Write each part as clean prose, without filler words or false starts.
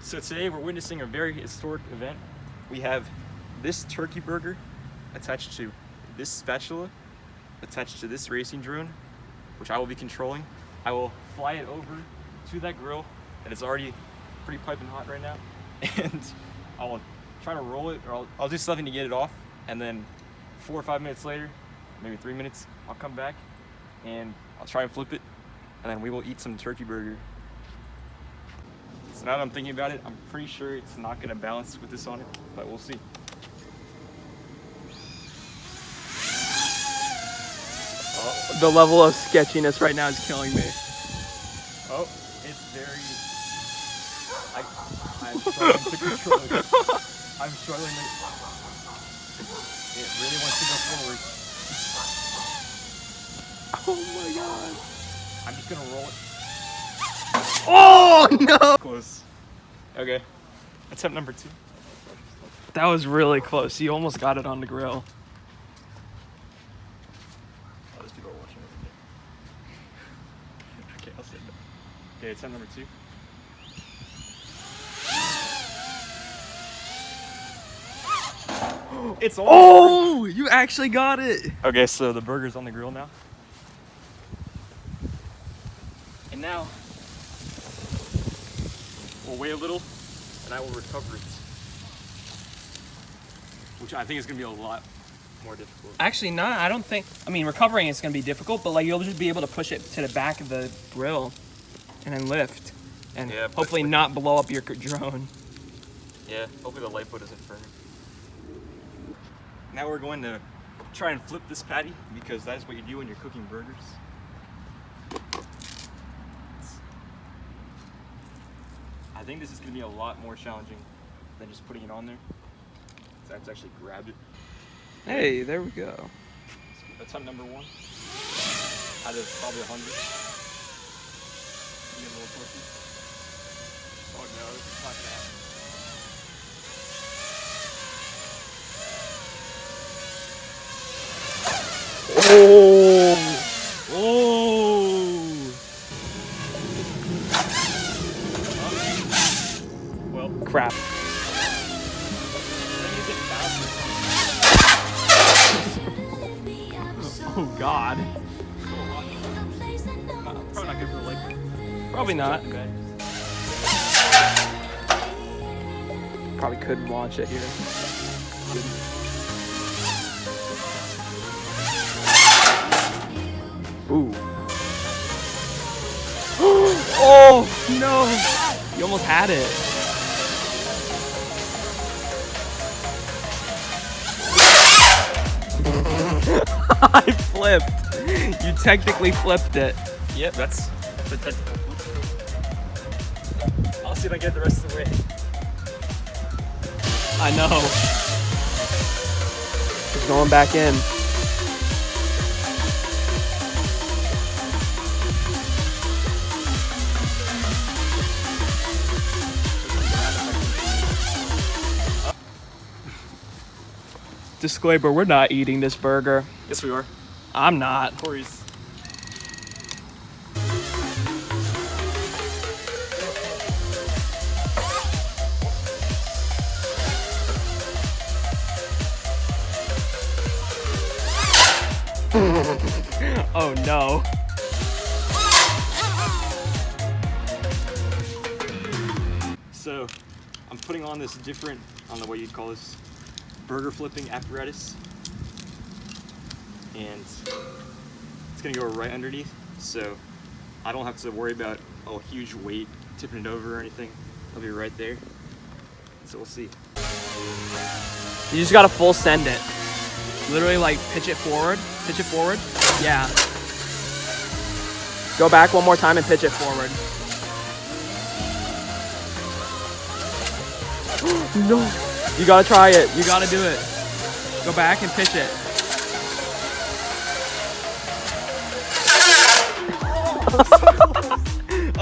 So today we're witnessing a very historic event. We have this turkey burger attached to this spatula, attached to this racing drone, which I will be controlling. I will fly it over to that grill, and it's already pretty piping hot right now. And I'll try to roll it, or I'll do something to get it off, and then 4 or 5 minutes later, maybe 3 minutes, I'll come back and I'll try and flip it, and then we will eat some turkey burger. So now that I'm thinking about it, I'm pretty sure it's not gonna balance with this on it, but we'll see. Oh, the level of sketchiness right now is killing me. Oh, it's very... I'm struggling to control it. I'm struggling to... It really wants to go forward. Oh my god. I'm just gonna roll it. Oh no! Close. Okay. Attempt number 2. That was really close. You almost got it on the grill. Oh, those people are watching over there. Okay, I'll sit down. Okay, attempt number 2. It's all. Oh! You actually got it! Okay, so the burger's on the grill now. And now, we'll wait a little, and I will recover it. Which I think is going to be a lot more difficult. Actually, not. I don't think... I mean, recovering is going to be difficult, but like you'll just be able to push it to the back of the grill and then lift. And Yeah, hopefully not blow up your drone. Yeah, hopefully the lipo doesn't burn. Now we're going to try and flip this patty, because that is what you do when you're cooking burgers. I think this is going to be a lot more challenging than just putting it on there. So I have to actually grab it. Hey, there we go. Attempt number 1 out of probably 100. Get a little closer. Oh no, this is not gonna happen. Oh! Oh! Well, Crap. Oh god. Probably not good for the leg. Probably not. Probably could launch it here. Ooh. Oh no! You almost had it. I flipped. You technically flipped it. Yep, that's the technical flip. I'll see if I get the rest of the way. I know. It's going back in. Disclaimer, we're not eating this burger. Yes, we are. I'm not. Corey's. Oh no. So, I'm putting on this different, I don't know what you'd call this, burger flipping apparatus. And it's gonna go right underneath, so I don't have to worry about a huge weight tipping it over or anything. It'll be right there. So we'll see. You just gotta full send it. Literally like pitch it forward. Pitch it forward. Yeah. Go back one more time and pitch it forward. No. You gotta try it. You gotta do it. Go back and pitch it.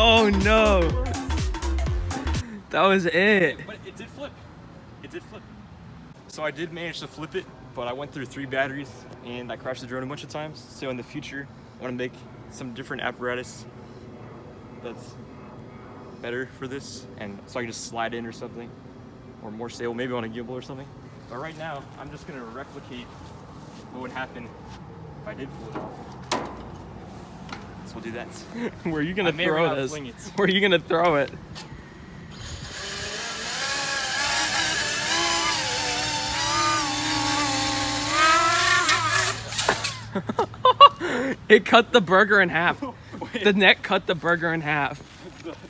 Oh no. That was it. But it did flip. It did flip. So I did manage to flip it, but I went through 3 batteries and I crashed the drone a bunch of times. So in the future, I want to make some different apparatus that's better for this, and so I can just slide in or something, or more stable, maybe on a gimbal or something. But right now, I'm just gonna replicate what would happen if I did pull it off. So we'll do that. Where are you gonna I may or may throw not this? fling it. Where are you gonna throw it? It cut the burger in half. Wait. The net cut the burger in half.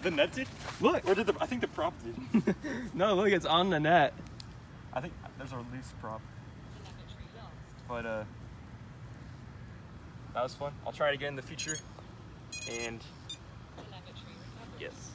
The net did? Look. Or did I think the prop did. No, look, it's on the net. I think there's a loose prop. But that was fun. I'll try it again in the future. And yes.